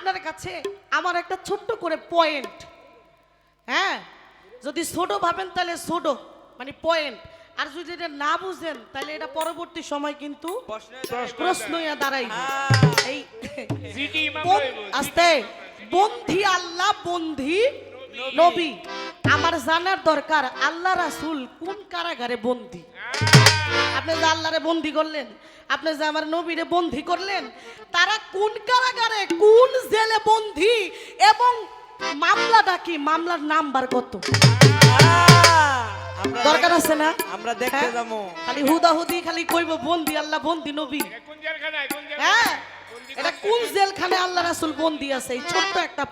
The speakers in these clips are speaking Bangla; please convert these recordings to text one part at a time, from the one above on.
আপনার কাছে আমার একটা ছোট্ট করে পয়েন্ট, হ্যাঁ, যদি ছোট ভাবেন তাহলে ছোট মানে পয়েন্ট, আর যদি এটা না বুঝেন তাহলে এটা পরবর্তী সময় কিন্তু প্রশ্ন হইয়া দাঁড়াই। এই আস্তে বন্ধি আল্লাহ বন্ধি নবী, আমার জানার দরকার আল্লাহ রাসূল কোন কারাগারে বন্দী। আপনি যে আল্লাহরে বন্দী করলেন, আপনি যে আমার নবীরে বন্দী করলেন, তারা কোন কারাগারে কোন জেলে বন্দী এবং মামলাটা কি, মামলার নাম্বার কত দরকার আছে না? আমরা দেখতে যাবো। খালি হুদাহুদি খালি কইব বন্দী আল্লাহ বন্দী নবী, হ্যাঁ এটা কোন জেলখানে আল্লাহ রাসূল বন্দী আছে, এই ছোট্ট একটা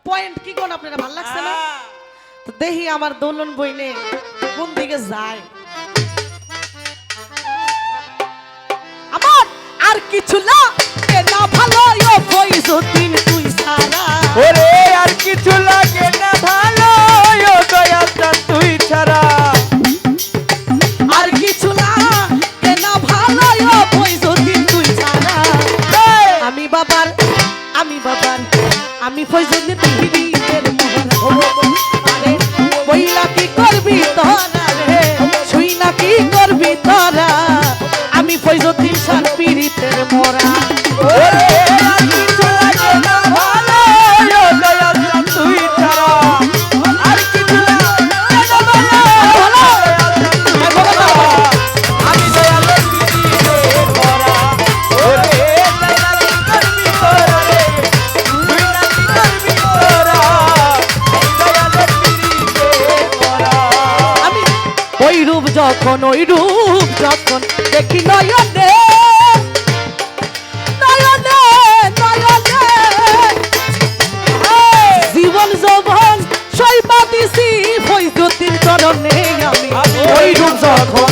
পয়েন্ট কি কোন আপনারা ভালো লাগছে না? তো দেখি আমার দোলন বইনে কোন দিকে যায়। আমার আর কিছু লাগে না ভালো ও ফয়জুদ্দিন তুই সারা, ওরে আর কিছু লাগে না ভালো ও দয়ালটা তুই ছাড়া, আর কিছু লাগে না ভালো ও ফয়জুদ্দিন তুই সারা। আমি বাবার আমি ফয়জুদ্দিন পীরের মোহরা, বইলা কি করবি তোরা রে, শুই না কি করবি তোরা, আমি ফয়জুদ্দিন শাহ পীরের মোরা। ওরে আর কিছু লাগে না ভালো ও দয়ালটা তুই ছাড়া, আর কিছু লাগে না ভালো ও দয়ালটা তুই ছাড়া, আমি দয়ালের পীরের মোরা। ওরে দয়াল কি করবি তোরা রে, তুই না কি করবি তোরা, আমি দয়ালের পীরের মোরা। আমি ওই রূপ যখন দেখি নয়নে নয়নে নয়নে, জীবন যৌবন সইবা দিছি ফয়জুদ্দিন চরণে। আমি ওই রূপ যখন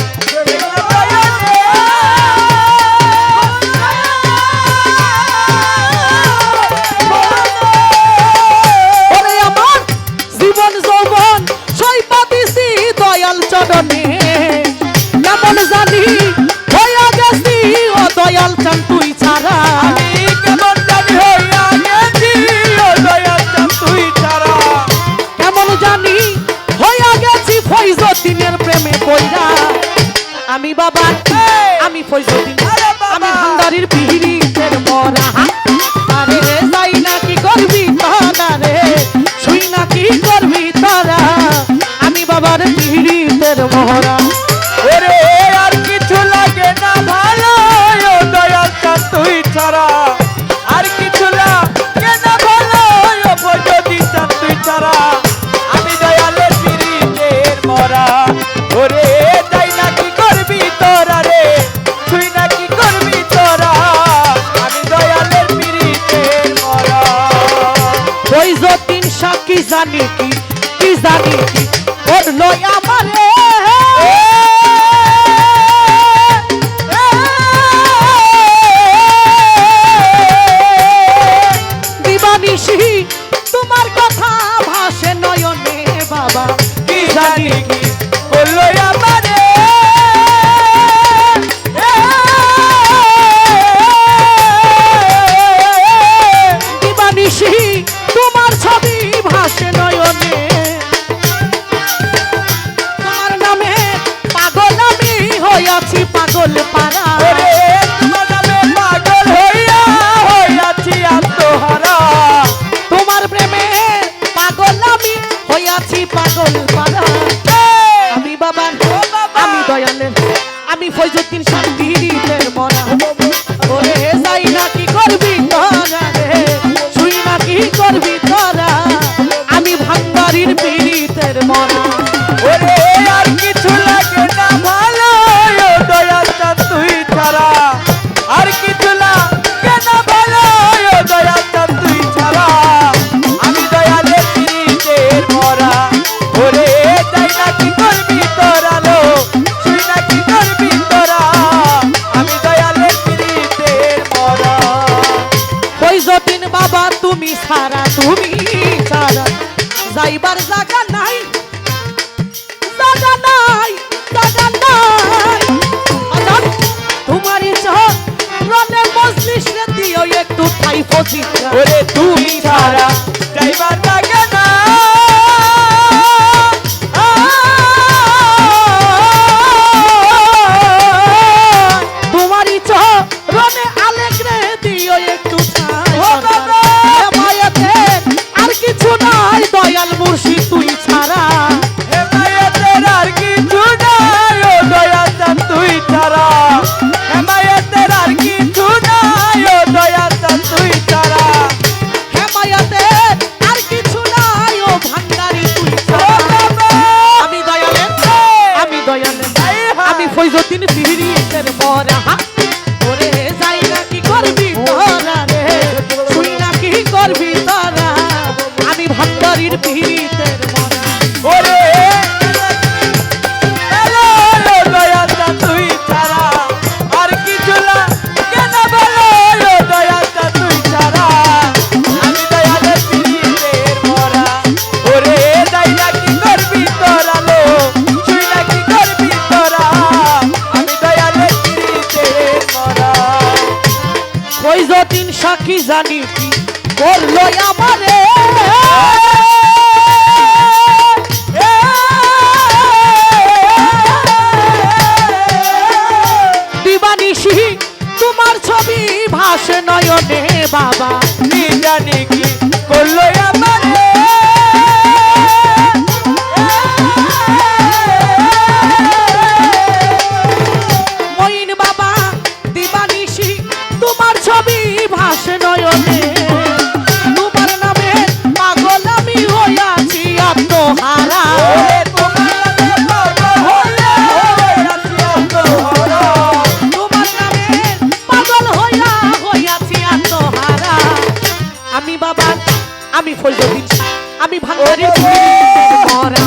ওরে আমার জীবন যৌবন সইবা দিছি দয়াল চরণে, কেমন জানি হইয়া গেছি ও দয়াল চান তুই ছাড়া, আমি কেমন জানি হইয়া গেছি ও দয়ালটা তুই ছাড়া, কেমন জানি হইয়া গেছি ফয়জুদ্দিনের প্রেমে পইরা। আমি বাবা আমি ফয়জুদ্দিন, আমি ভান্ডারির পীরের মোরা, আরে যাই না কি করবি তোরা রে, শুই না কি করবি তোরা, আমি বাবার পীরের মোহরা। ওরে আর কিছু লাগে না ভালো ও দয়ালটা তুই ছাড়া, আর কিছু লাগে না ভালো ও ফয়জুদ্দিনটা তুই ছাড়া, আমি দয়ালের পীরের মোরা। ওরে যাই না কি করবি তোরা রে, তুই না কি করবি তোরা, আমি দয়ালের পীরের মোরা। ফয়জুদ্দিন শাহ কি জানি কি জানি কি করলো আমারে, দিবানিশি তোমার কথা ভাসে নয়নে বাবা, কি জানি কি বললো আমারে, দিবানিশি তোমার ছবি ভাসে নয়নে, তোমার নামে পাগল আমি হইয়াছি পাগল পারা, ওরে তোমার নামে পাগল হইয়াছি আত্মহারা, তোমার প্রেমে পাগল আমি হইয়াছি পাগল পারা। আমি বাবা আমি দয়ালের আমি ফয়জুদ্দিন শাহ পীরের মোরা, ওরে যাই না কি করবি তোরা রে, শুই না কি করবি তোরা, আমি ভান্ডারির পীরের মোরা। ওরে আর কিছু লাগে না ভালো ও দয়ালটা তুই ছাড়া, আর কিছু লাগে না ভালো ও দয়ালটা তুই ছাড়া, আমি দয়ালের পীরের মোরা। ওরে যাই না কি করবি তোরা লো, তুই না কি করবি তোরা, আমি দয়ালের পীরের মোরা। ফয়জুদ্দিন বাবা তুমি ছাড়া যাইবার জায়গা নাই, জায়গা নাই, জায়গা নাই। তোমার ইচ্ছা রনে মজলিস রে দিও একটু ঠাই ভান্ডারি ফজিকা ওরে তুমি ছাড়া যাইবার থাকে না তোমারই চরণে আলেগ্রে দিও একটু ছাই ও বাবা! এ মায়াতে আর কিছু নাই দয়াল মুর্শিদ তুই ছাড়া হে মায়াতের আর কিছু নাই ও দয়াল চাঁদ তুই ছাড়া হে মায়াতের আর কিছু নাই ও দয়াল চাঁদ তুই ছাড়া হে মায়াতে আর কিছু নাই ও ভান্ডারি তুই ও ছাড়া বাবা! আমি দয়ালের আমি দয়ালের এই হা! আমি ফৈজুদ্দিন পিরিতের মরা ওরে যাই না কি করবি তোরা রে তুই না কি করবি তোরা আমি ভান্ডারির পিরিতের মরা ওরে এলো ও দয়াল চাঁদ তুই ছাড়া আর কিছু না কেন বলো ও দয়াল চাঁদ তুই ছাড়া আমি দয়ালের পিরিতের মরা ওরে যাই না কি করবি তোরা লো তুই না কি করবি তোরা আমি দয়ালের পিরিতের মরা ফৈজুদ্দিন সাকি জানি কি করলো আমারে দিবানিশি তোমার ছবি ভাসে নয়নে বাবা কি জানি কি করলো আমারে মইন বাবা দিবানিশি তোমার ছবি ভাসে নয়নে তোমার নামে পাগল আমি হইয়াছি আত্মহারা ওরে তোমার হইলে আছি আত্মহারা তোমার নামে পাগল হইয়াছি আত্মহারা আমি বাবা আমি ফৈজুদ্দিন আমি ভান্ডারির মরা